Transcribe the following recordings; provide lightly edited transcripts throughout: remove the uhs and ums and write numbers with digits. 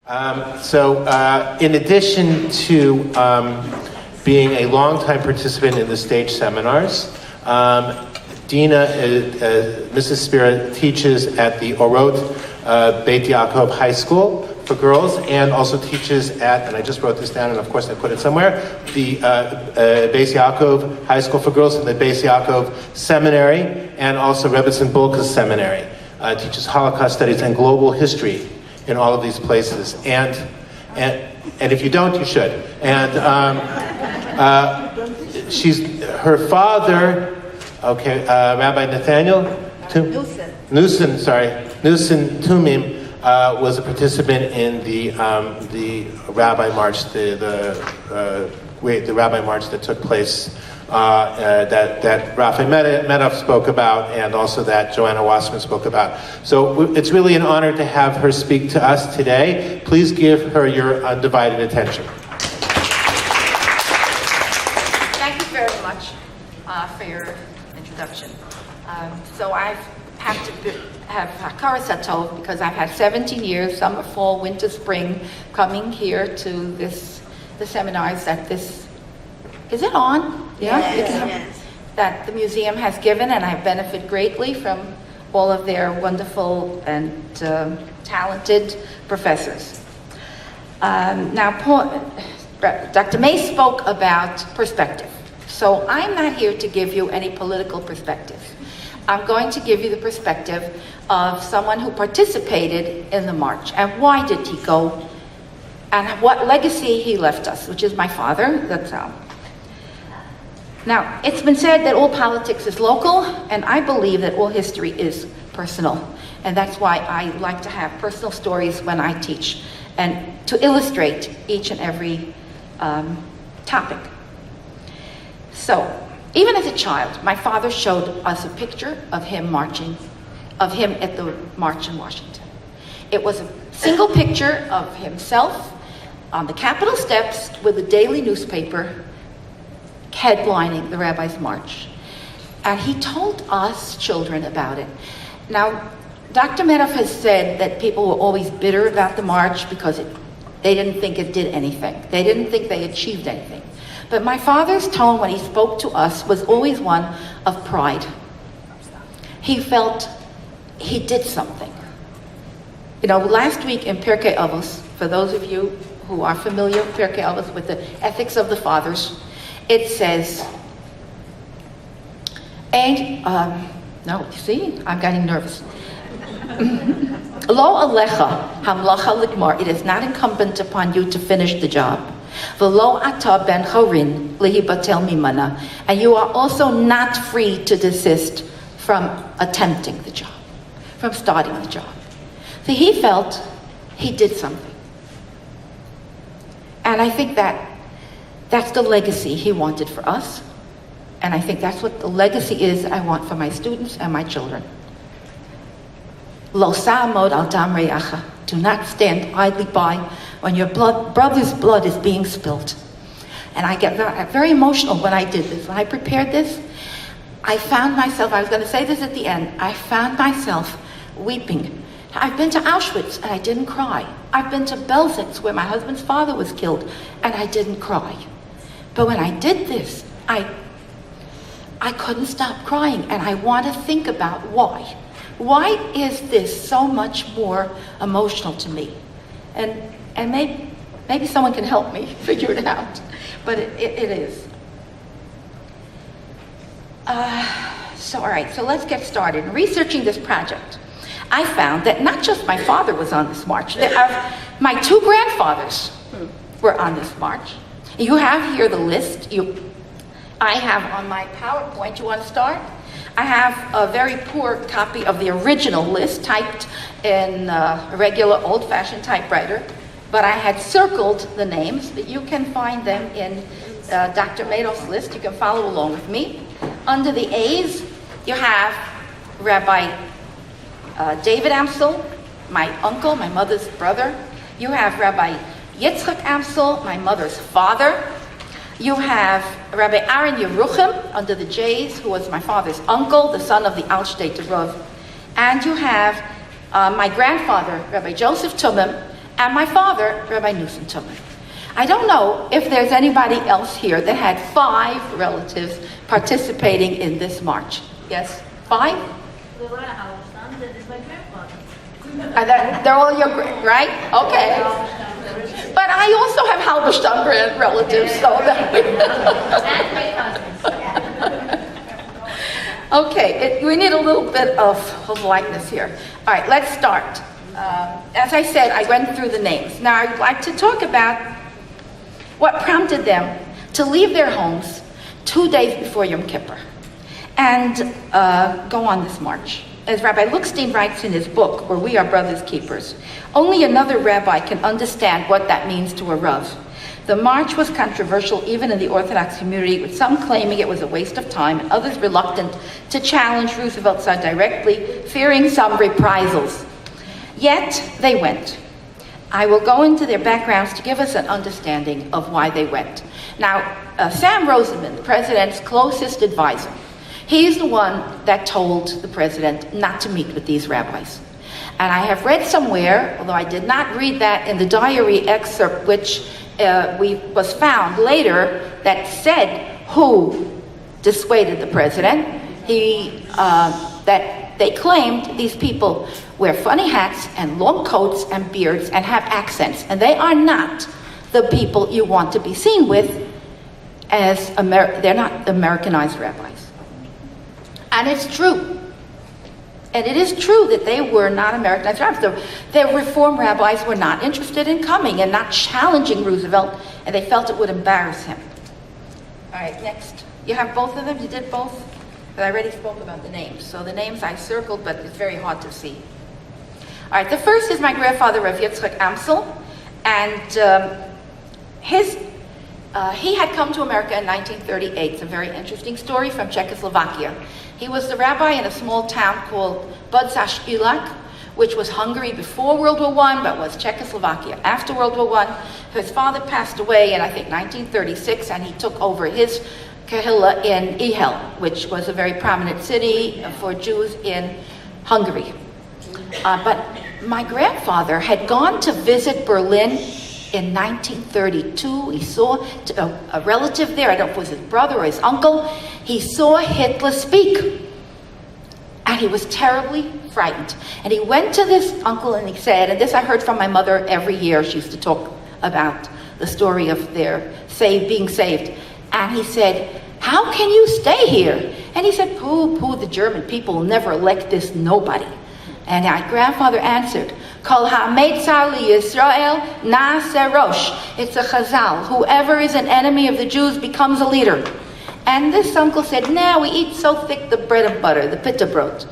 In addition to being a longtime participant in the STAJE seminars, Dina, Mrs. Spira, teaches at the Orot Beit Yaakov High School for girls, and also teaches at, and I just wrote this down, and of course I put it somewhere, the Bais Yaakov High School for girls and the Bais Yaakov Seminary, and also Rabbis and Bulka's Seminary. Teaches Holocaust studies and global history in all of these places, and if you don't, you should. And her father, Rabbi Nathaniel Newson Thumim was a participant in the Rabbi March, the Rabbi March that took place that Rafi Medov spoke about, and also that Joanna Wassman spoke about. So it's really an honor to have her speak to us today. Please give her your undivided attention. Thank you very much for your introduction. So I have to have Hakara Satov because I've had 17 years, summer, fall, winter, spring, coming here to the seminars that this, is it on? Yeah? Yes. That the museum has given, and I benefit greatly from all of their wonderful and talented professors. Dr. May spoke about perspective. So I'm not here to give you any political perspective. I'm going to give you the perspective of someone who participated in the march, and why did he go, and what legacy he left us, which is my father. That's how. Now, it's been said that all politics is local, and I believe that all history is personal. And that's why I like to have personal stories when I teach, and to illustrate each and every topic. So, even as a child, my father showed us a picture of him marching, of him at the March in Washington. It was a single picture of himself on the Capitol steps with a daily newspaper headlining the Rabbi's March. And he told us children about it. Now, Dr. Medov has said that people were always bitter about the march because they didn't think it did anything. They didn't think they achieved anything. But my father's tone when he spoke to us was always one of pride. He felt he did something. You know, last week in Pirkei Avos, for those of you who are familiar with Pirkei Avos, with the ethics of the fathers, it says, no, you see, I'm getting nervous. Lo alecha hamlacha ligmar, it is not incumbent upon you to finish the job. V'lo ata ben chorin lihibatel mimana, and you are also not free to desist from attempting the job, from starting the job. So he felt he did something. And I think that's the legacy he wanted for us. And I think that's what the legacy is I want for my students and my children. Lo sa'amod al dam re'acha. Do not stand idly by when your brother's blood is being spilt. And I get very emotional when I did this. When I prepared this, I found myself, I was going to say this at the end, I found myself weeping. I've been to Auschwitz and I didn't cry. I've been to Belzec where my husband's father was killed and I didn't cry. But when I did this, I couldn't stop crying, and I want to think about why. Why is this so much more emotional to me? And maybe someone can help me figure it out, but it is. So all right, so let's get started. In researching this project, I found that not just my father was on this march. My two grandfathers were on this march. You have here the list. I have on my PowerPoint, you want to start? I have a very poor copy of the original list typed in a regular old-fashioned typewriter, but I had circled the names, but you can find them in Dr. Medov's list. You can follow along with me. Under the A's, you have Rabbi David Amsel, my uncle, my mother's brother. You have Rabbi Yitzchak Amsel, my mother's father. You have Rabbi Aaron Yeruchim under the J's, who was my father's uncle, the son of the Altshteit Rav. And you have my grandfather, Rabbi Joseph Thumim, and my father, Rabbi Thumim. I don't know if there's anybody else here that had 5 relatives participating in this march. Yes? 5? They're all your, right? Okay. But I also have Halberstam relatives, so okay, we need a little bit of likeness here. All right, let's start. As I said, I went through the names. Now I'd like to talk about what prompted them to leave their homes 2 days before Yom Kippur and go on this march. As Rabbi Lookstein writes in his book, Where We Are Brothers Keepers, only another rabbi can understand what that means to a Rav. The march was controversial even in the Orthodox community, with some claiming it was a waste of time and others reluctant to challenge Roosevelt directly, fearing some reprisals. Yet they went. I will go into their backgrounds to give us an understanding of why they went. Now, Sam Rosenman, the president's closest advisor, he's the one that told the president not to meet with these rabbis. And I have read somewhere, although I did not read that in the diary excerpt, which was found later, that said who dissuaded the president. That they claimed these people wear funny hats and long coats and beards and have accents, and they are not the people you want to be seen with as they're not Americanized rabbis. And it's true. And it is true that they were not Americanized rabbis. The Reform rabbis were not interested in coming and not challenging Roosevelt, and they felt it would embarrass him. All right, next. You have both of them? You did both? But I already spoke about the names. So the names I circled, but it's very hard to see. All right, the first is my grandfather, Rav Yitzchak Amsel, and he had come to America in 1938. It's a very interesting story from Czechoslovakia. He was the rabbi in a small town called Budzash Ilak, which was Hungary before World War I, but was Czechoslovakia after World War I. His father passed away in, I think, 1936, and he took over his kahila in Ihel, which was a very prominent city for Jews in Hungary. But my grandfather had gone to visit Berlin in 1932. He saw a relative there, I don't know if it was his brother or his uncle. He saw Hitler speak, and he was terribly frightened. And he went to this uncle and he said, and this I heard from my mother every year, she used to talk about the story of their being saved. And he said, "How can you stay here?" And he said, "Pooh, the German people will never elect this nobody." And my grandfather answered, Kol ha'metzar liYisrael na'aseh rosh. It's a chazal. Whoever is an enemy of the Jews becomes a leader. And this uncle said, "Nah, we eat so thick the bread and butter, the pita brot."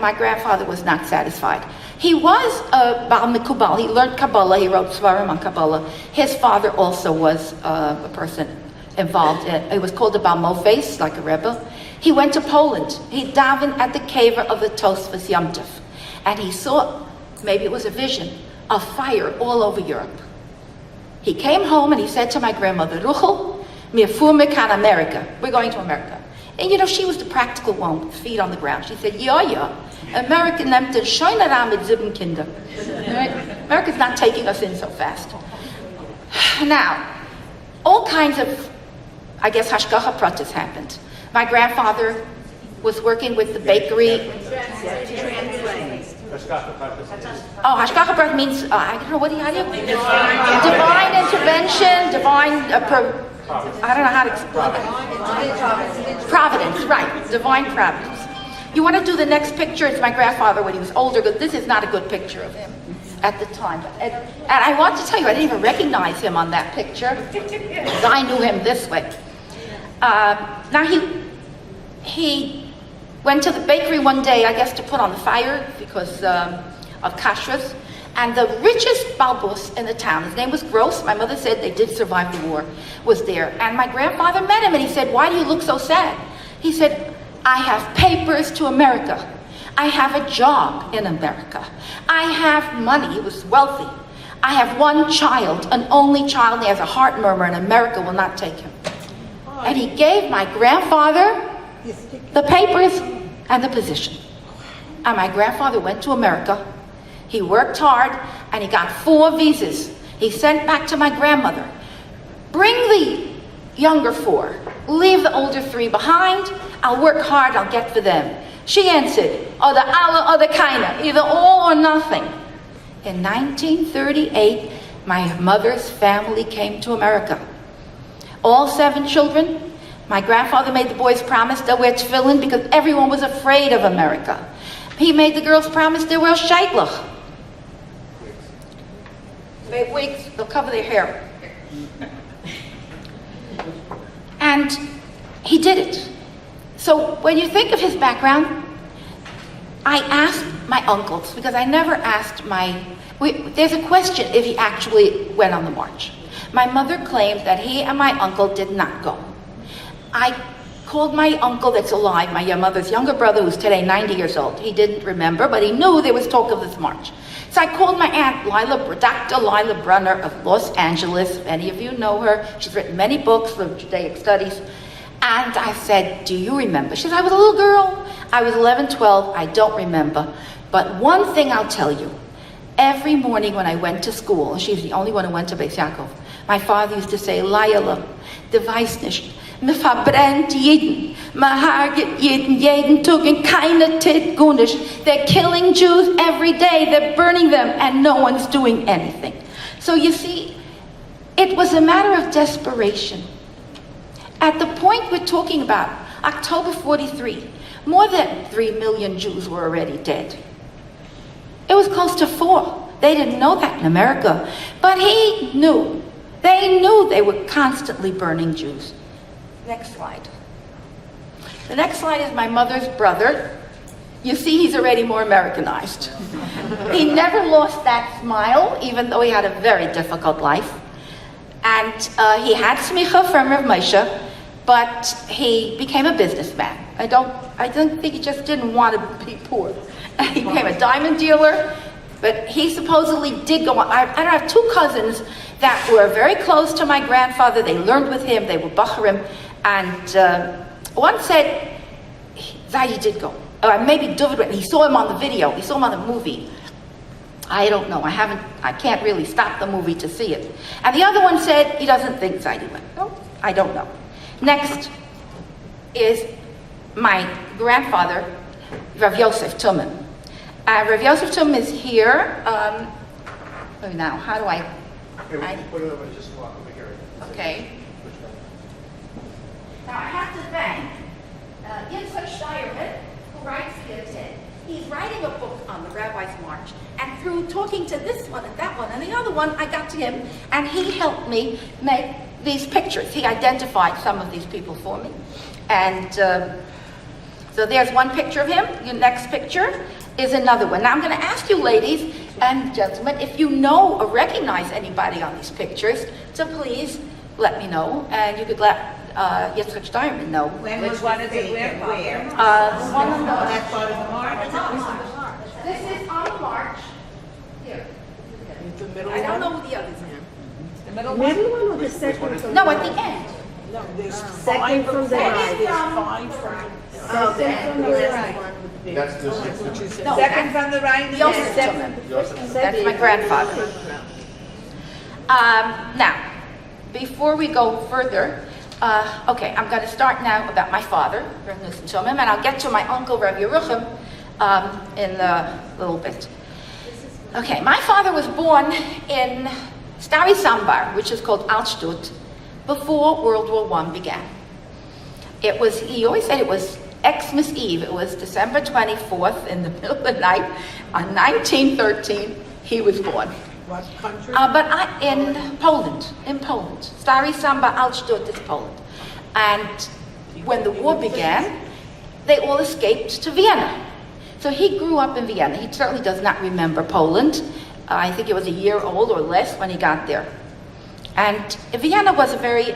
My grandfather was not satisfied. He was a Baal Mikubal. He learned Kabbalah. He wrote Svarim on Kabbalah. His father also was a person involved in it. He was called a Baal Mofes, like a Rebbe. He went to Poland. He davened at the cave of the Tosfos Yom Tov. And he saw, maybe it was a vision, of fire all over Europe. He came home and he said to my grandmother, "Ruchel, mir fuhr mekan America." We're going to America. And you know, she was the practical one with feet on the ground. She said, yeah, America nimmt den schönen Raum mit 7 Kinder. Right? America's not taking us in so fast. Now, all kinds of, I guess, hashgacha pratis happened. My grandfather was working with the bakery. Oh, hashgacha pratis means, I don't know, how do you? Divine intervention, I don't know how to explain it. Providence, right, divine providence. You want to do the next picture? It's my grandfather when he was older. This is not a good picture of him at the time. And I want to tell you, I didn't even recognize him on that picture, because I knew him this way. Now he went to the bakery one day, I guess, to put on the fire because of kashrus. And the richest balbus in the town, his name was Gross, my mother said they did survive the war, was there. And my grandfather met him and he said, "Why do you look so sad?" He said, "I have papers to America. I have a job in America. I have money." He was wealthy. "I have one child, an only child, and he has a heart murmur, and America will not take him." And he gave my grandfather the papers and the position. And my grandfather went to America, He worked hard, and he got 4 visas. He sent back to my grandmother, bring the younger 4, leave the older 3 behind, I'll work hard, I'll get for them. She answered, oder alle oder keine, either all or nothing. In 1938, my mother's family came to America. All 7 children. My grandfather made the boys promise they'll wear tefillin because everyone was afraid of America. He made the girls promise they'll wear shaitlach. Wigs, they'll cover their hair. And he did it. So when you think of his background, I asked my uncles, because I never asked there's a question if he actually went on the march. My mother claimed that he and my uncle did not go. I called my uncle that's alive, my mother's younger brother, who's today 90 years old. He didn't remember, but he knew there was talk of this march. So I called my aunt, Dr. Lila Brunner of Los Angeles. If any of you know her, she's written many books for Judaic studies. And I said, do you remember? She said, I was a little girl. I was 11, 12, I don't remember. But one thing I'll tell you, every morning when I went to school, she's the only one who went to Bais Yaakov, my father used to say, Laila, de weiß nicht, me verbrennt jeden, me harget jeden Tag, und keiner tät gunish. They're killing Jews every day, they're burning them, and no one's doing anything. So you see, it was a matter of desperation. At the point we're talking about, October 43, more than 3 million Jews were already dead. It was close to 4. They didn't know that in America. But he knew. They knew they were constantly burning Jews. Next slide. The next slide is my mother's brother. You see, he's already more Americanized. He never lost that smile, even though he had a very difficult life. And he had smicha from Rav Moshe, but he became a businessman. I don't think he just didn't want to be poor. He became a diamond dealer, but he supposedly did go on. I have 2 cousins that were very close to my grandfather. They learned with him, they were Bacharim, and one said, Zayi did go. Or maybe David went, he saw him on the video, he saw him on the movie. I don't know, I can't really stop the movie to see it. And the other one said he doesn't think Zayi went. Oh, I don't know. Next is my grandfather, Rav Yosef Thumim. Rav Yosef Thumim is here. Now, how do I? Put it over, just walk over here. Okay. Now I have to thank STAJE, who writes here today. He's writing a book on the Rabbi's March, and through talking to this one and that one and the other one, I got to him, and he helped me make these pictures. He identified some of these people for me. And so there's one picture of him. Your next picture is another one. Now I'm going to ask you, ladies and gentlemen, if you know or recognize anybody on these pictures, to please let me know, and you could let Yitzchak Steinman know. When was one of it? Where? One of That part of the march? This is on the march. Here. I don't know who the others are. The middle Middle one? one or the second from No, at the end. No, there's Second from the right. There's 5 from Second from the right. That's this. No, second from the right. Yosef Second. Thumim. That's my grandfather. Now, before we go further, okay, I'm going to start now about my father, Rav Nosson Thumim, and I'll get to my uncle, Rav Yerucham, in a little bit. Okay, my father was born in Stari Sambar, which is called Altstadt, before World War I began. It was, he always said it was Xmas Eve. It was December 24th in the middle of the night. On 1913, he was born. What country? In Poland. Stari Samba Altstadt is Poland. And when the war began, they all escaped to Vienna. So he grew up in Vienna. He certainly does not remember Poland. I think he was a year old or less when he got there. And Vienna was a very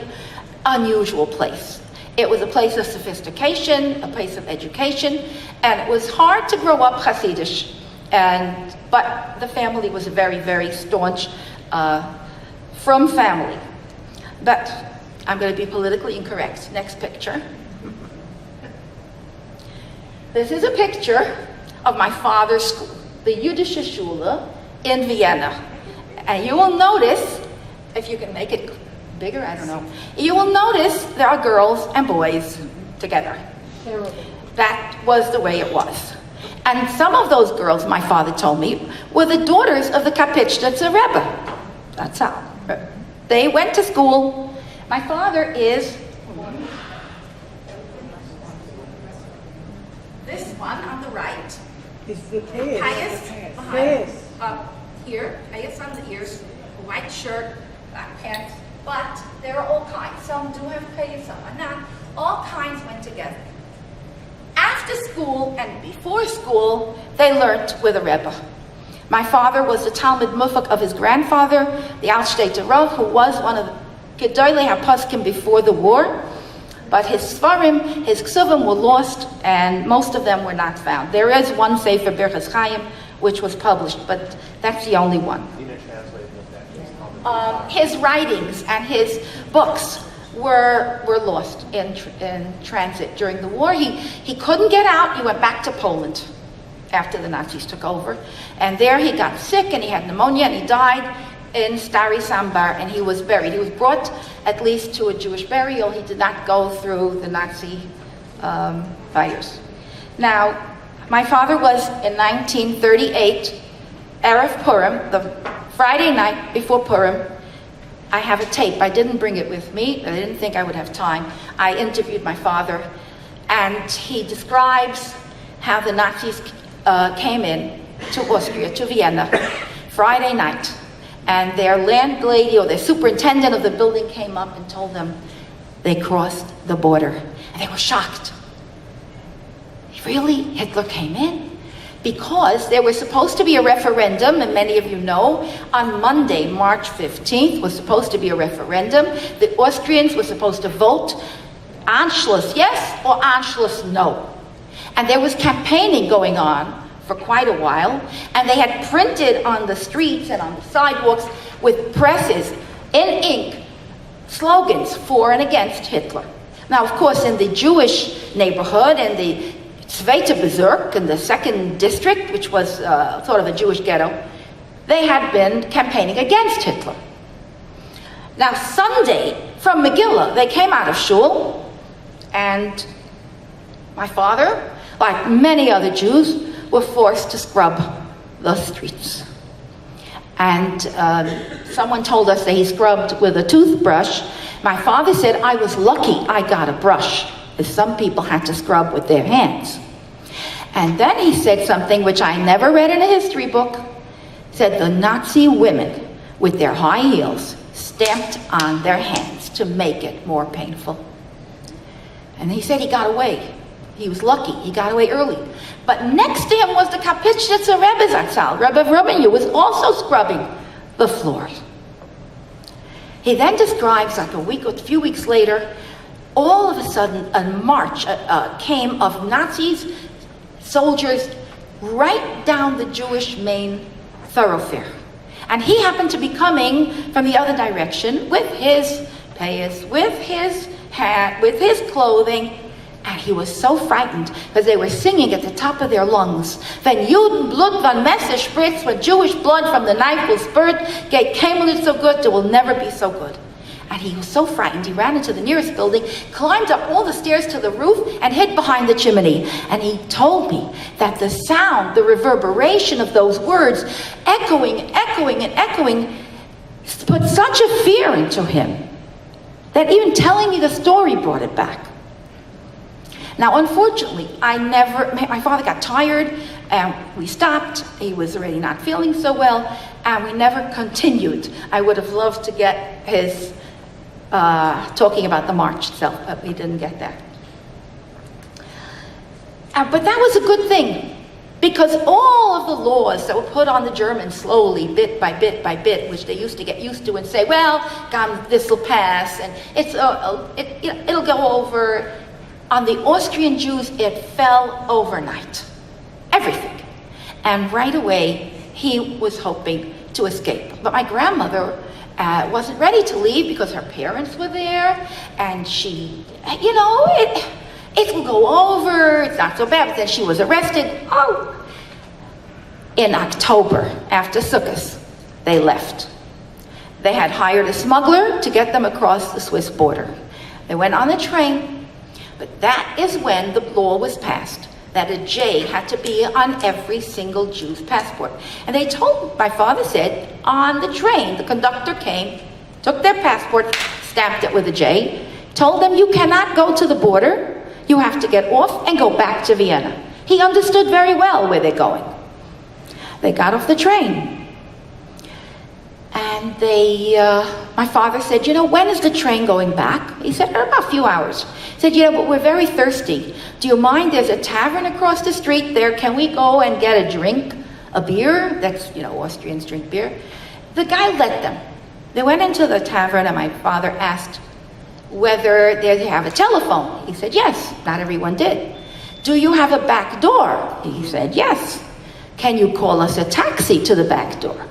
unusual place. It was a place of sophistication, a place of education, and it was hard to grow up Hasidish. But the family was a very, very staunch, from family. But I'm going to be politically incorrect. Next picture. This is a picture of my father's school. the Yiddish Schule in Vienna. And you will notice, if you can make it bigger, I don't know. You will notice there are girls and boys together. Terrible. That was the way it was. And some of those girls, my father told me, were the daughters of the Kapitschnitzer Rebbe. That's how. They went to school. My father is this one on the right. It's the tail. Highest behind. Yes. Up here, highest on the ears, a white shirt, black pants. But there are all kinds. Some do have payas, some are not. All kinds went together. After school and before school, they learned with a Rebbe. My father was the Talmud Mufak of his grandfather, the Altstädter Rav, who was one of the Gedolei HaPoskim before the war. But his Svarim, his Ksuvim were lost, and most of them were not found. There is one Sefer Birchas Chaim, which was published, but that's the only one. His writings and his books were lost in transit during the war. He couldn't get out. He went back to Poland after the Nazis took over. And there he got sick and he had pneumonia and he died in Stary Sambar and he was buried. He was brought at least to a Jewish burial. He did not go through the Nazi fires. Now, my father was in 1938, Erev Purim, the Friday night before Purim. I have a tape. I didn't bring it with me. I didn't think I would have time. I interviewed my father, and he describes how the Nazis came in to Austria, to Vienna, Friday night. And their landlady or their superintendent of the building came up and told them they crossed the border. And they were shocked. Really? Hitler came in? Because there was supposed to be a referendum, and many of you know, on Monday, March 15th, was supposed to be a referendum. The Austrians were supposed to vote Anschluss yes or Anschluss no. And there was campaigning going on for quite a while, and they had printed on the streets and on the sidewalks with presses in ink slogans for and against Hitler. Now, of course, in the Jewish neighborhood, in the Zweite Bezirk, in the second district, which was sort of a Jewish ghetto, they had been campaigning against Hitler. Now, Sunday, from Megillah, they came out of shul, and my father, like many other Jews, were forced to scrub the streets. And someone told us that he scrubbed with a toothbrush. My father said, I was lucky I got a brush, as some people had to scrub with their hands. And then he said something which I never read in a history book. Said the Nazi women with their high heels stamped on their hands to make it more painful. And he said he got away. He was lucky. He got away early. But next to him was the Kapitschnitzer Rebbe Zatzal. Rabbi Rabbi was also scrubbing the floors. He then describes, like a few weeks later, all of a sudden a march came of Nazis, soldiers, right down the Jewish main thoroughfare. And he happened to be coming from the other direction with his payas, with his hat, with his clothing. And he was so frightened because they were singing at the top of their lungs, "Wenn Judenblut von Messer spritzt, when Jewish blood from the knife will spurt, geht keinem nicht so good, it will never be so good." And he was so frightened, he ran into the nearest building, climbed up all the stairs to the roof, and hid behind the chimney. And he told me that the sound, the reverberation of those words, echoing, echoing, and echoing, put such a fear into him that even telling me the story brought it back. Now, unfortunately, my father got tired, and we stopped. He was already not feeling so well, and we never continued. I would have loved to get his talking about the march itself, but we didn't get that. But that was a good thing, because all of the laws that were put on the Germans slowly, bit by bit by bit, which they used to get used to and say, well, this will pass, and it'll go over. On the Austrian Jews, it fell overnight. Everything. And right away, he was hoping to escape. But my grandmother wasn't ready to leave because her parents were there, and she, it will go over, it's not so bad. But then she was arrested. Oh! In October, after Sukkot, they left. They had hired a smuggler to get them across the Swiss border. They went on the train, but that is when the law was passed that a J had to be on every single Jew's passport. And they told, my father said, on the train, the conductor came, took their passport, stamped it with a J, told them, you cannot go to the border, you have to get off and go back to Vienna. He understood very well where they're going. They got off the train. And my father said, you know, when is the train going back? He said, about a few hours. He said, yeah, but we're very thirsty. Do you mind? There's a tavern across the street there. Can we go and get a drink? A beer? That's, you know, Austrians drink beer. The guy let them. They went into the tavern and my father asked whether they have a telephone. He said, yes. Not everyone did. Do you have a back door? He said, yes. Can you call us a taxi to the back door?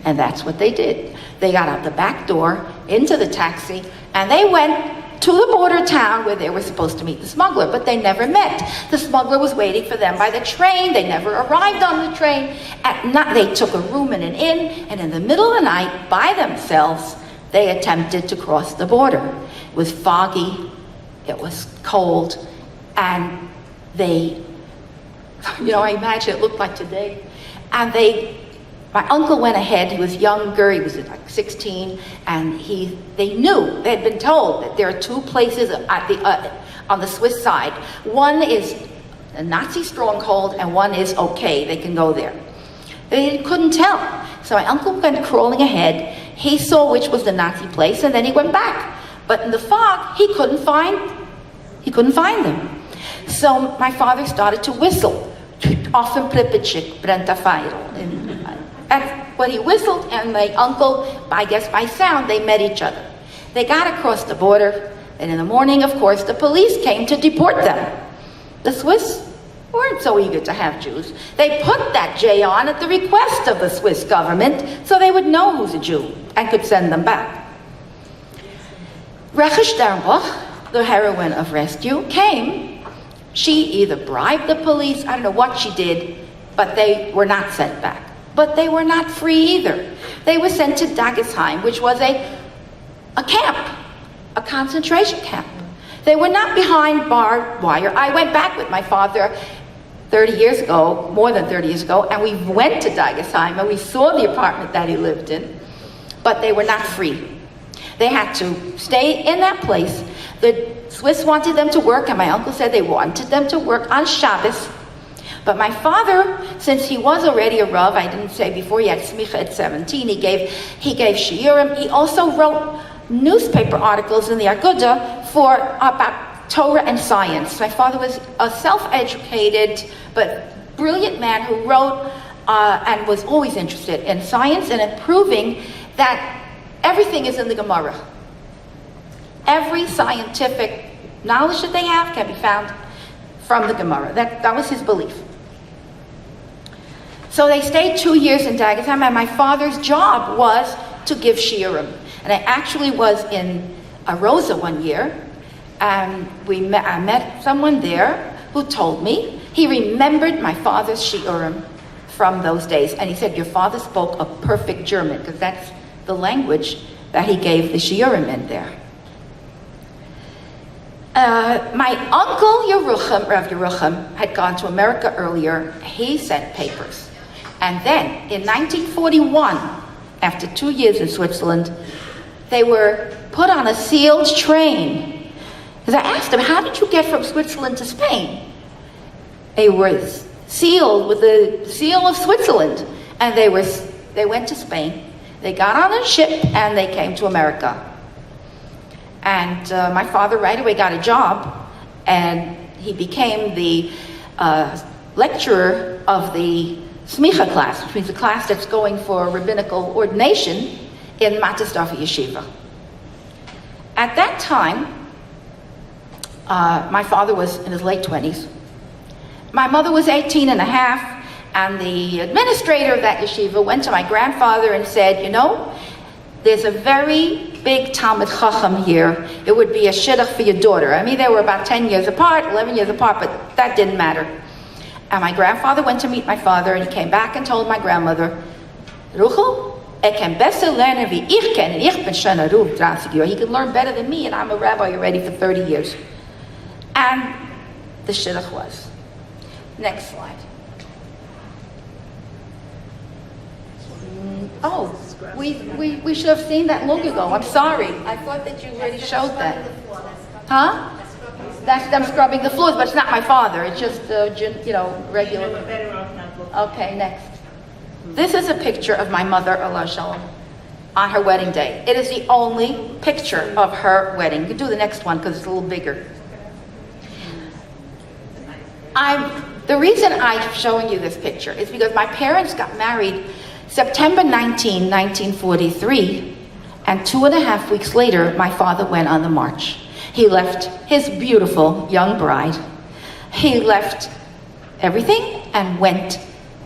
And that's what they did. They got out the back door, into the taxi, and they went to the border town where they were supposed to meet the smuggler, but they never met. The smuggler was waiting for them by the train. They never arrived on the train. At night, they took a room in an inn, and in the middle of the night, by themselves, they attempted to cross the border. It was foggy, it was cold, and they, you know, I imagine it looked like today, and my uncle went ahead. He was younger, he was like 16, and they knew, they had been told that there are two places on the Swiss side. One is a Nazi stronghold, and one is okay, they can go there. They couldn't tell. So my uncle went crawling ahead. He saw which was the Nazi place, and then he went back. But in the fog, he couldn't find them. So my father started to whistle. Often Pripitschik, Brenta Feirl. And when he whistled, and my uncle, I guess by sound, they met each other. They got across the border, and in the morning, of course, the police came to deport them. The Swiss weren't so eager to have Jews. They put that J on at the request of the Swiss government, so they would know who's a Jew and could send them back. Recha Sternbach, the heroine of Rescue, came. She either bribed the police, I don't know what she did, but they were not sent back. But they were not free either. They were sent to Dagesheim, which was a camp, a concentration camp. They were not behind barbed wire. I went back with my father 30 years ago, more than 30 years ago, and we went to Dagesheim and we saw the apartment that he lived in, but they were not free. They had to stay in that place. The Swiss wanted them to work, and my uncle said they wanted them to work on Shabbos. But my father, since he was already a Rav, I didn't say before, he had smicha at 17, he gave shiurim. He also wrote newspaper articles in the Aguda about Torah and science. My father was a self-educated but brilliant man who wrote and was always interested in science and in proving that everything is in the Gemara. Every scientific knowledge that they have can be found from the Gemara. That was his belief. So they stayed 2 years in Dagesheim, and my father's job was to give shiurim. And I actually was in Arosa one year, and I met someone there who told me he remembered my father's shiurim from those days. And he said, your father spoke a perfect German, because that's the language that he gave the shiurim in there. My uncle Rav Yerucham, had gone to America earlier. He sent papers. And then, in 1941, after 2 years in Switzerland, they were put on a sealed train. Because I asked him, how did you get from Switzerland to Spain? They were sealed with the seal of Switzerland. And they went to Spain. They got on a ship, and they came to America. And my father right away got a job, and he became the lecturer of the Smicha class, which means the class that's going for rabbinical ordination in Matisdafa Yeshiva. At that time, my father was in his late 20s. My mother was 18 and a half, and the administrator of that yeshiva went to my grandfather and said, you know, there's a very big Talmud Chacham here. It would be a shidduch for your daughter. I mean, they were about 10 years apart, 11 years apart, but that didn't matter. And my grandfather went to meet my father, and he came back and told my grandmother, Ruchel, kan besser lernen wie ich ken, en ich ben schon een roef 30 jaar. He could learn better than me, and I'm a rabbi already for 30 years. And the shidduch was. Next slide. Oh, we should have seen that long ago. I'm sorry. I thought that you already showed that. Huh? That's them scrubbing the floors, but it's not my father. It's just, regular. Okay, next. This is a picture of my mother, Allah Shalom, on her wedding day. It is the only picture of her wedding. You can do the next one because it's a little bigger. The reason I'm showing you this picture is because my parents got married September 19, 1943, and 2.5 weeks later, my father went on the march. He left his beautiful young bride. He left everything and went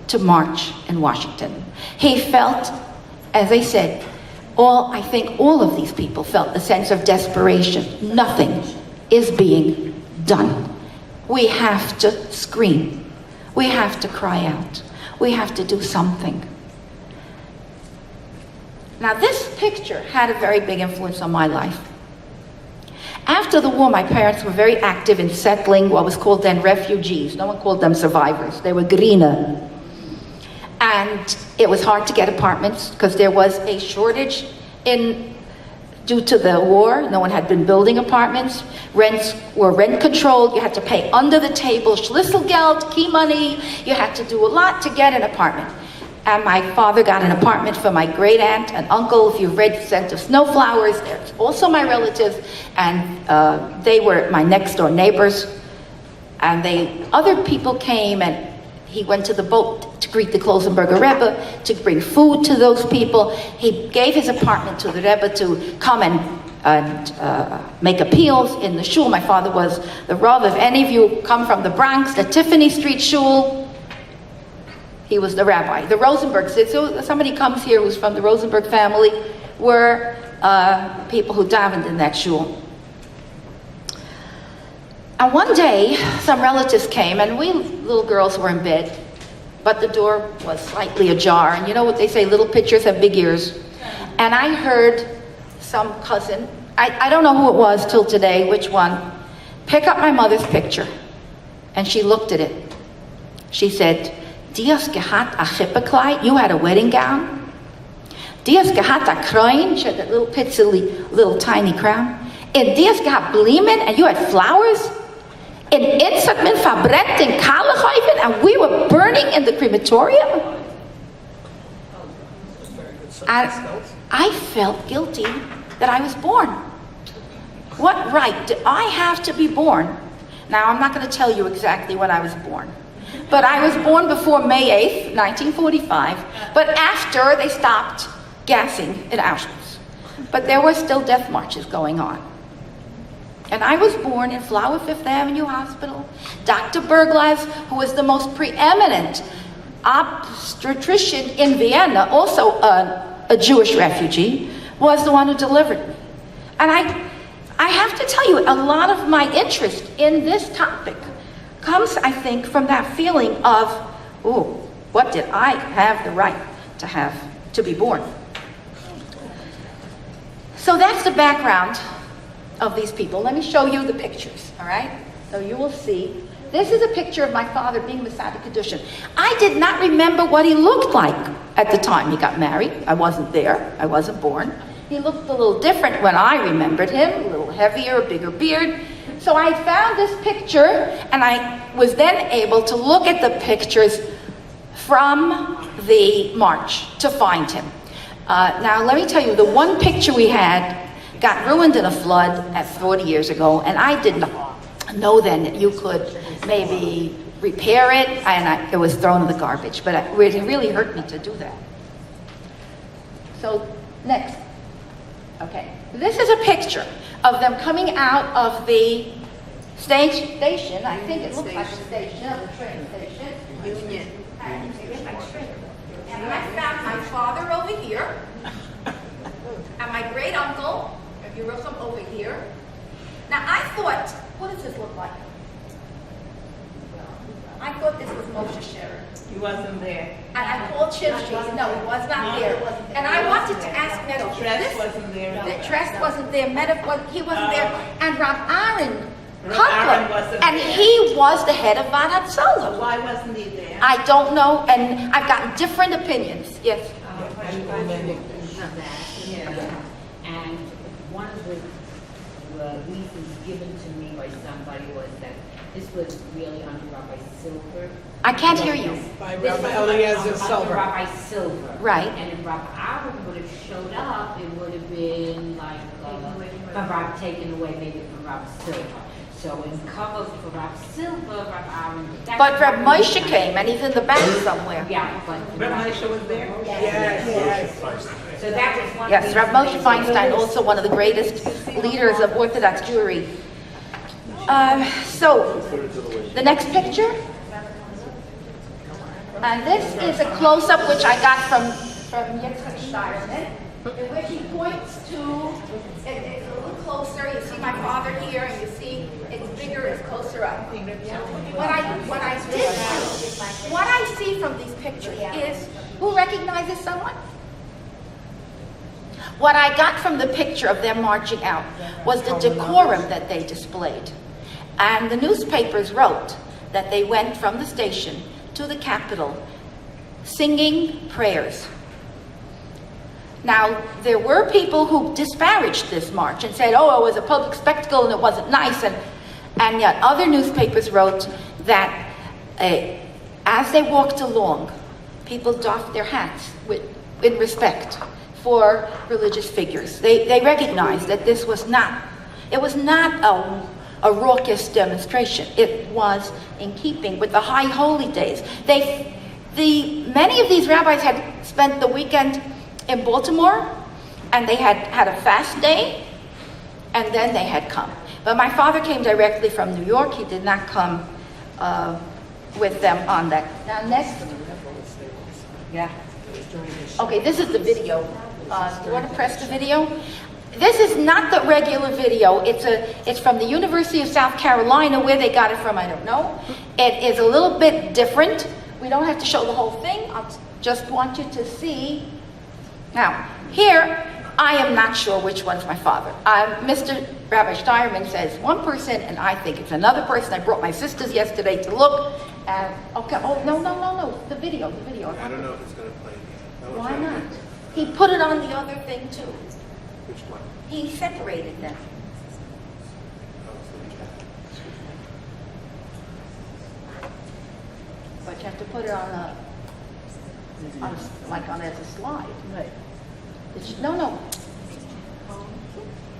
to march in Washington. He felt, as I said, I think all of these people felt a sense of desperation. Nothing is being done. We have to scream. We have to cry out. We have to do something. Now, this picture had a very big influence on my life. After the war, my parents were very active in settling what was called then refugees. No one called them survivors. They were greener. And it was hard to get apartments because there was a shortage due to the war. No one had been building apartments. Rents were rent controlled. You had to pay under the table, Schlüsselgeld, key money. You had to do a lot to get an apartment. And my father got an apartment for my great aunt and uncle. If you've read Scent of Snowflowers, they're also my relatives. And they were my next door neighbors. And other people came, and he went to the boat to greet the Klosenberger Rebbe, to bring food to those people. He gave his apartment to the Rebbe to come and make appeals in the shul. My father was the Rav. If any of you come from the Bronx, the Tiffany Street shul, he was the rabbi. The Rosenbergs, so somebody comes here who's from the Rosenberg family, were people who davened in that shul. And one day, some relatives came, and we little girls were in bed, but the door was slightly ajar. And you know what they say, little pitchers have big ears. And I heard some cousin, I don't know who it was till today, which one, pick up my mother's picture. And she looked at it. She said, Dias gehat a chippekleid, you had a wedding gown. Dias gehat a kroin, she had that little pizzly, little tiny crown. And Dias gehat blimen, and you had flowers. And it's been verbrennt in Kalehuiven, and we were burning in the crematorium. And I felt guilty that I was born. What right did I have to be born? Now, I'm not going to tell you exactly when I was born. But I was born before May 8th, 1945, but after they stopped gassing in Auschwitz. But there were still death marches going on. And I was born in Flower Fifth Avenue Hospital. Dr. Berglas, who was the most preeminent obstetrician in Vienna, also a Jewish refugee, was the one who delivered me. And I have to tell you, a lot of my interest in this topic comes, I think, from that feeling of, ooh, what did I have the right to be born? So that's the background of these people. Let me show you the pictures, all right? So you will see. This is a picture of my father being Masada Kedushin. I did not remember what he looked like at the time he got married. I wasn't there. I wasn't born. He looked a little different when I remembered him, a little heavier, a bigger beard. So I found this picture, and I was then able to look at the pictures from the march to find him. Now, let me tell you, the one picture we had got ruined in a flood at 40 years ago, and I did not know then that you could maybe repair it, and it was thrown in the garbage, but it really hurt me to do that. So, next. Okay, this is a picture of them coming out of the station. I think it looks like a station, the train station. Union. And I found my father over here, and my great uncle, Yerucham, over here. Now I thought, what does this look like? I thought this was Moshe Scherer. He wasn't there. And I called Shivshi. No, he was not there. And I wanted to ask Meadow. Tress wasn't there. The Tress wasn't there. Meadow, he wasn't there. And Rob Aaron Aaron Cutler. wasn't And there. he was the head of Vadat Solo. Why wasn't he there? I don't know, and I've gotten different opinions. Yes. And one of the reasons given to me by somebody was that this was really under Rabbi Silver. I can't hear you. By This was Rabbi Eliezer under Silver. Rabbi Silver. Right. And if Rabbi Aaron would have showed up, it would have been like Rabbi taken away maybe from Rabbi Silver. So in cover for Rabbi Silver, Rabbi Aaron. But Reb Moshe came, and he's in the back somewhere. Yeah, but Rabbi Moshe was there? Yes. so that was one. Yes, of Reb Moshe Feinstein, also one of the greatest leaders of Orthodox Jewry. So, the next picture. And this is a close-up which I got from Yitzhak Steierman, in which he points to, it's a little closer, you see my father here, and you see it's bigger, it's closer up. What I see from these pictures is, who recognizes someone? What I got from the picture of them marching out was the decorum that they displayed. And the newspapers wrote that they went from the station to the Capitol singing prayers. Now, there were people who disparaged this march and said, oh, it was a public spectacle and it wasn't nice. And yet other newspapers wrote that as they walked along, people doffed their hats in respect for religious figures. They recognized that this was not, it was not a raucous demonstration. It was in keeping with the high holy days. Many of these rabbis had spent the weekend in Baltimore, and they had a fast day, and then they had come. But my father came directly from New York. He did not come with them on that. Now next, yeah. Okay, this is the video. Do you want to press the video? This is not the regular video. It's from the University of South Carolina. Where they got it from, I don't know. It is a little bit different. We don't have to show the whole thing. I just want you to see. Now, here, I am not sure which one's my father. Mr. Rabbi Steierman says one person, and I think it's another person. I brought my sisters yesterday to look. Okay. Oh, no. The video. I don't know if it's going to play. Why not? He put it on the other thing too. Which one? He separated them. But you have to put it on as a slide. Right. No.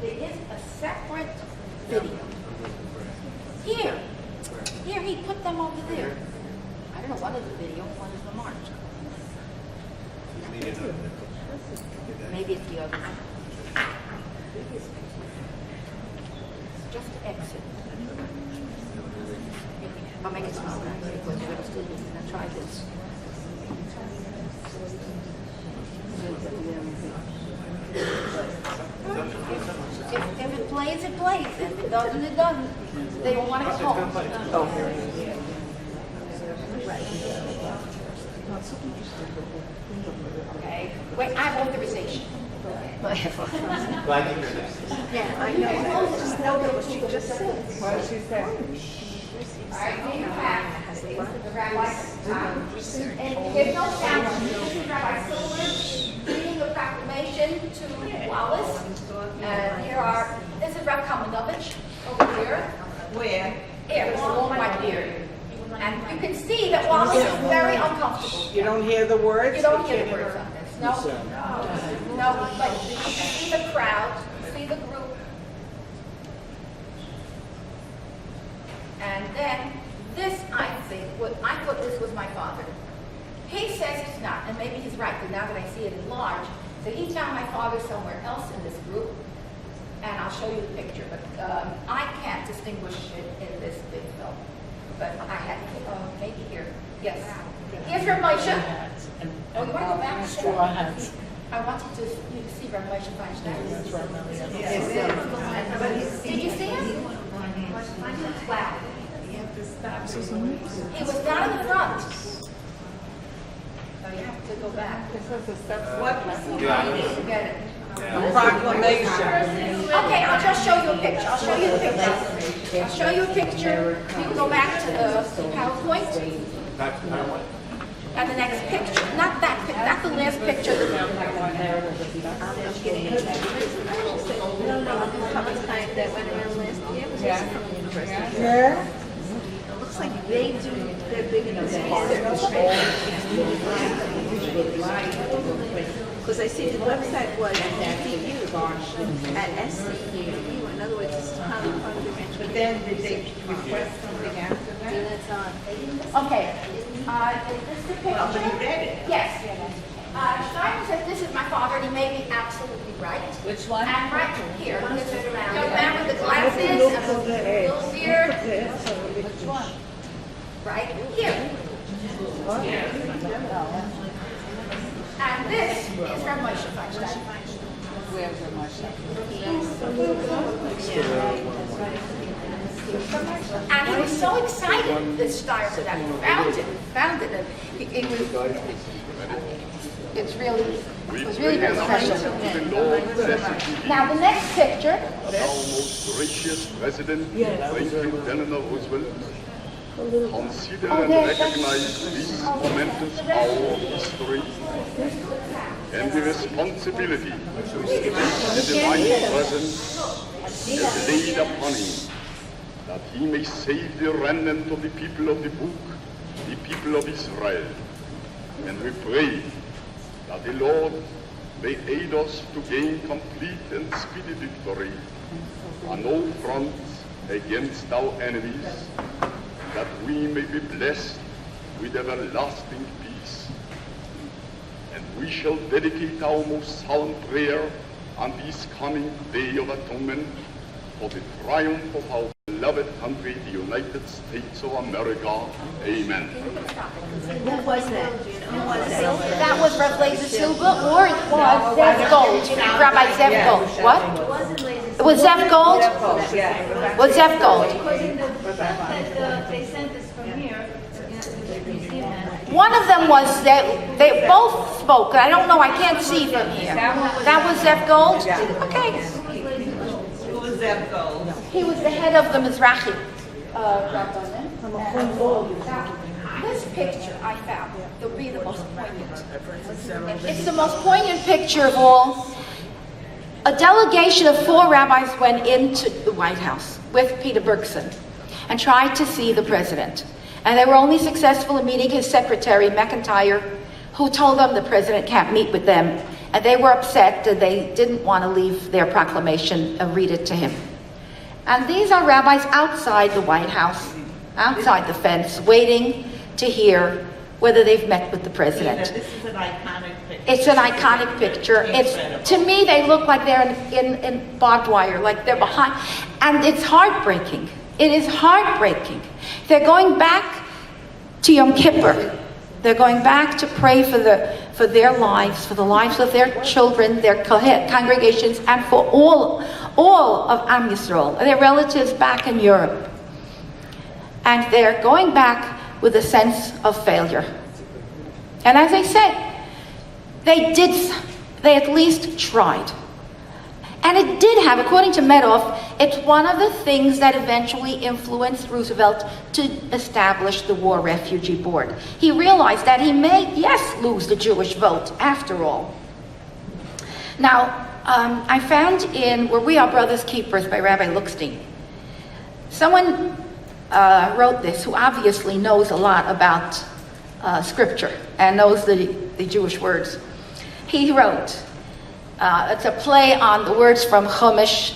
There is a separate video. Here, he put them over there. I don't know, one is the video, one is the march. Maybe it's the other one. Just exit. I'll make it smaller because you're going to still going to try this. If it plays, it plays. If it doesn't, it doesn't. They don't want to get home. Oh, here it is. Right. Okay. Wait, I have authorization. Glad to hear that. Yeah, I know. Just know what she just said. What did she say? All right, we have the rabbi's and there's no sound. This is Rabbi Silver reading a proclamation to Wallace. And this is Rabbi Kamenovich over here. Where? Here, it's a long white beard. And you can see that Wallace is very uncomfortable. You don't hear the words? You don't hear the words on this. No, but you can see the crowd, you see the group. And then this, I think, I thought this was my father. He says it's not, and maybe he's right, but now that I see it enlarged. So he found my father somewhere else in this group, and I'll show you the picture, but I can't distinguish it in this big film. But I had to, maybe here. Yes. Here's Rabbi Moshe. Oh, you want to go back? Straw hats. I want you to see Rabbi Moshe Feinstein. Yes. Did you see him? Wow. He was not in the front. So you have to go back. What? Yeah. Get it. Proclamation. Okay, I'll just show you a picture. I'll show you a picture. I'll show you a picture. You can go back to the PowerPoint. And the next picture, not that picture, not the last picture. Yeah. Looks like they do, they're big enough. Because I see the website was STU, at STU, in other words, it's Town Fundamental. But then did they request something after that? Okay, is this the Well, picture? you read it. Yes. Steiner says this is my father, and he may be absolutely right. Which one? And right here, this is young man with the glasses and the little beard. Which one? Right here. And this is from Moshe Feinstein. Where's the And he was so excited, this Steiner, that he found it, and it was, it was really very special. Now the next picture, Our most gracious President, Franklin Delano Roosevelt, consider and recognize this momentous hour of history and the responsibility the divine presence has laid upon him, that he may save the remnant of the people of the book, the people of Israel. And we pray that the Lord may aid us to gain complete and speedy victory on all fronts against our enemies, that we may be blessed with everlasting peace. And we shall dedicate our most solemn prayer on this coming day of atonement for the triumph of our beloved country, the United States of America. Amen. Who was that? Who was that? that was Rev. Laser Silva, or it was Zev Gold, Rabbi Zev Gold. What? It was Zev Gold? Was Zev Gold? They sent this from here. One of them was, they both spoke. I don't know, I can't see from here. That was Zev Gold? Okay. Who was that gold? He was the head of the Mizrahi. This picture I found to be the most poignant. It's the most poignant picture of all. A delegation of 4 rabbis went into the White House with Peter Bergson and tried to see the president. And they were only successful in meeting his secretary, McIntyre, who told them the president can't meet with them. And they were upset that they didn't want to leave their proclamation and read it to him. And these are rabbis outside the White House, outside the fence, waiting to hear whether they've met with the president. This is an iconic picture. It's an iconic picture. It's, to me, they look like they're in barbed wire, like they're behind. And it's heartbreaking. It is heartbreaking. They're going back to Yom Kippur. They're going back to pray for their lives, for the lives of their children, their congregations, and for all of Am Yisrael, their relatives back in Europe. And they're going back with a sense of failure. And as I said, they at least tried. And it did have, according to Medoff, it's one of the things that eventually influenced Roosevelt to establish the War Refugee Board. He realized that he may, yes, lose the Jewish vote after all. Now, I found in Were We Our Brothers' Keepers by Rabbi Lookstein, someone wrote this who obviously knows a lot about scripture and knows the Jewish words. He wrote, it's a play on the words from Chumash,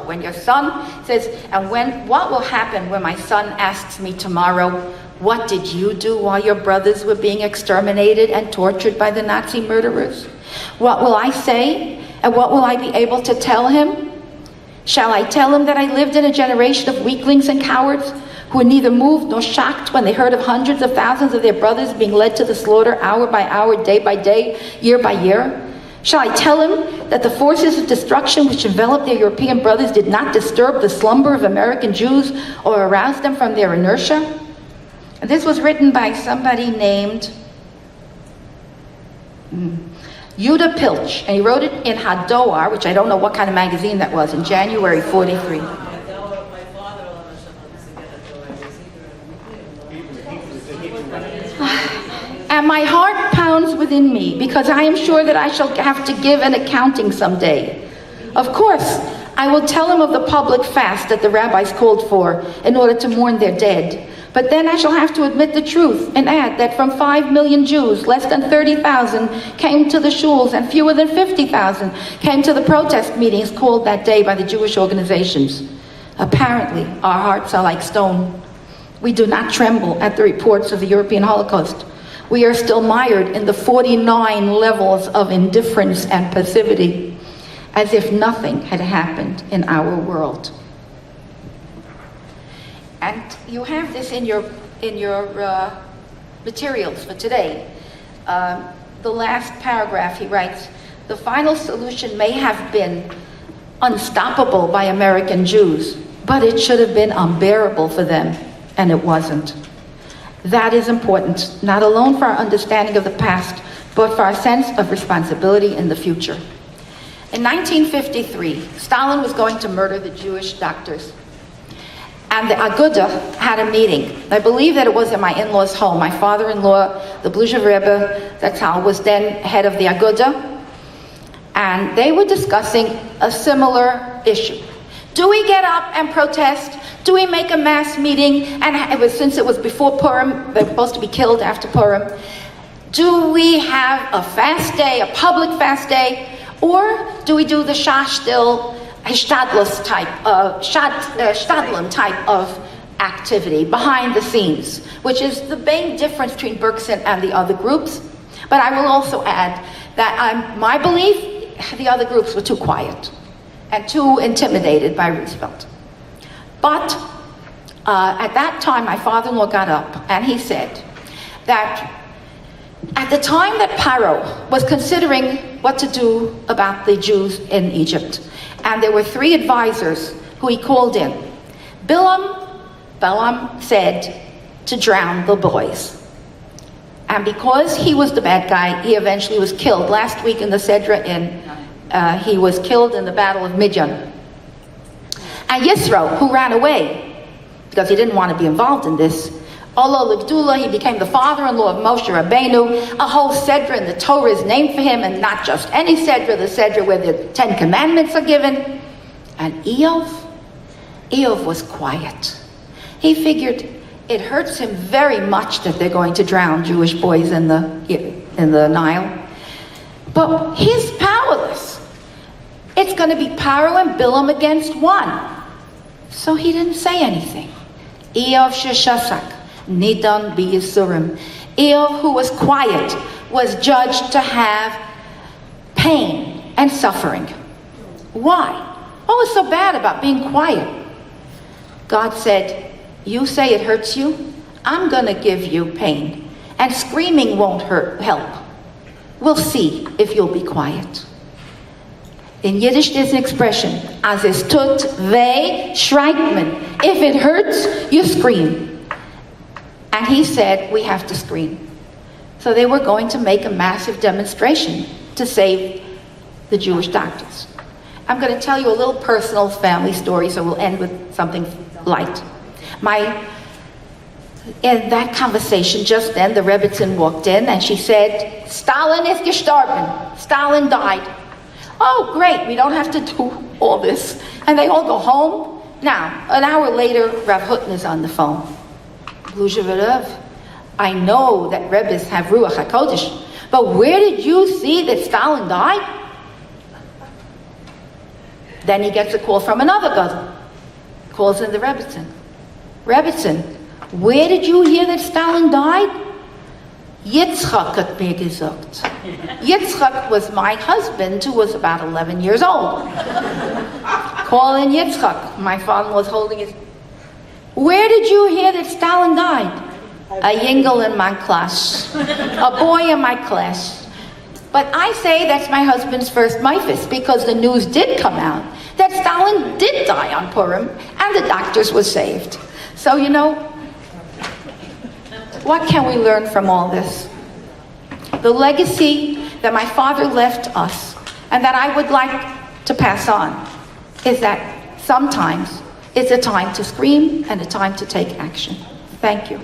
when your son says, and what will happen when my son asks me tomorrow, what did you do while your brothers were being exterminated and tortured by the Nazi murderers? What will I say, and what will I be able to tell him? Shall I tell him that I lived in a generation of weaklings and cowards who were neither moved nor shocked when they heard of hundreds of thousands of their brothers being led to the slaughter hour by hour, day by day, year by year? Shall I tell him that the forces of destruction which enveloped their European brothers did not disturb the slumber of American Jews or arouse them from their inertia? And this was written by somebody named Yuda Pilch, and he wrote it in Hadoar, which I don't know what kind of magazine that was, in January 43. And my heart pounds within me, because I am sure that I shall have to give an accounting someday. Of course, I will tell him of the public fast that the rabbis called for in order to mourn their dead. But then I shall have to admit the truth and add that from 5 million Jews, less than 30,000 came to the shuls and fewer than 50,000 came to the protest meetings called that day by the Jewish organizations. Apparently, our hearts are like stone. We do not tremble at the reports of the European Holocaust. We are still mired in the 49 levels of indifference and passivity, as if nothing had happened in our world. And you have this in your materials for today. The last paragraph, he writes, the final solution may have been unstoppable by American Jews, but it should have been unbearable for them, and it wasn't. That is important, not alone for our understanding of the past, but for our sense of responsibility in the future. In 1953, Stalin was going to murder the Jewish doctors. And the Aguda had a meeting. I believe that it was in my in-law's home. My father-in-law, the Blujev Rebbe, Zatzal, was then head of the Aguda. And they were discussing a similar issue. Do we get up and protest? Do we make a mass meeting? And since it was before Purim, they're supposed to be killed after Purim. Do we have a fast day, a public fast day? Or do we do the Shtadlus type of Shtadlin type of activity behind the scenes, which is the main difference between Berkson and the other groups. But I will also add that my belief, the other groups were too quiet and too intimidated by Roosevelt. But at that time, my father-in-law got up and he said that at the time that Paro was considering what to do about the Jews in Egypt, and there were 3 advisors who he called in. Balaam said to drown the boys. And because he was the bad guy, he eventually was killed. Last week in the Sedra he was killed in the Battle of Midian. And Yisro, who ran away because he didn't want to be involved in this, Olo L'Gdula, he became the father-in-law of Moshe Rabbeinu. A whole Sedra in the Torah is named for him, and not just any Sedra, the Sedra where the 10 Commandments are given. And Eov was quiet. He figured it hurts him very much that they're going to drown Jewish boys in the Nile. But he's powerless. It's going to be Paro and Bilam against one. So he didn't say anything. Eov Sheshasak. Nidan b'Yisurim. Eov, who was quiet, was judged to have pain and suffering. Why? What was so bad about being quiet? God said, you say it hurts you, I'm going to give you pain. And screaming won't help. We'll see if you'll be quiet. In Yiddish, there's an expression, as es tut weh, schreit man. If it hurts, you scream. And he said, we have to scream. So they were going to make a massive demonstration to save the Jewish doctors. I'm going to tell you a little personal family story, so we'll end with something light. In that conversation just then, the Rebbitzin walked in and she said, Stalin ist gestorben. Stalin died. Oh, great, we don't have to do all this. And they all go home. Now, an hour later, Rav Hutton is on the phone. I know that Rabbis have Ruach HaKodesh, but where did you see that Stalin died? Then he gets a call from another cousin. Calls in the Rebbitzin. Rebbitzin, where did you hear that Stalin died? Yitzchak hat mir gesagt. Yitzchak was my husband, who was about 11 years old. Call in Yitzchak. My father was holding his... Where did you hear that Stalin died? A yingle in my class. A boy in my class. But I say that's my husband's first Mifis because the news did come out that Stalin did die on Purim and the doctors were saved. So, you know, what can we learn from all this? The legacy that my father left us and that I would like to pass on is that sometimes it's a time to scream and a time to take action. Thank you.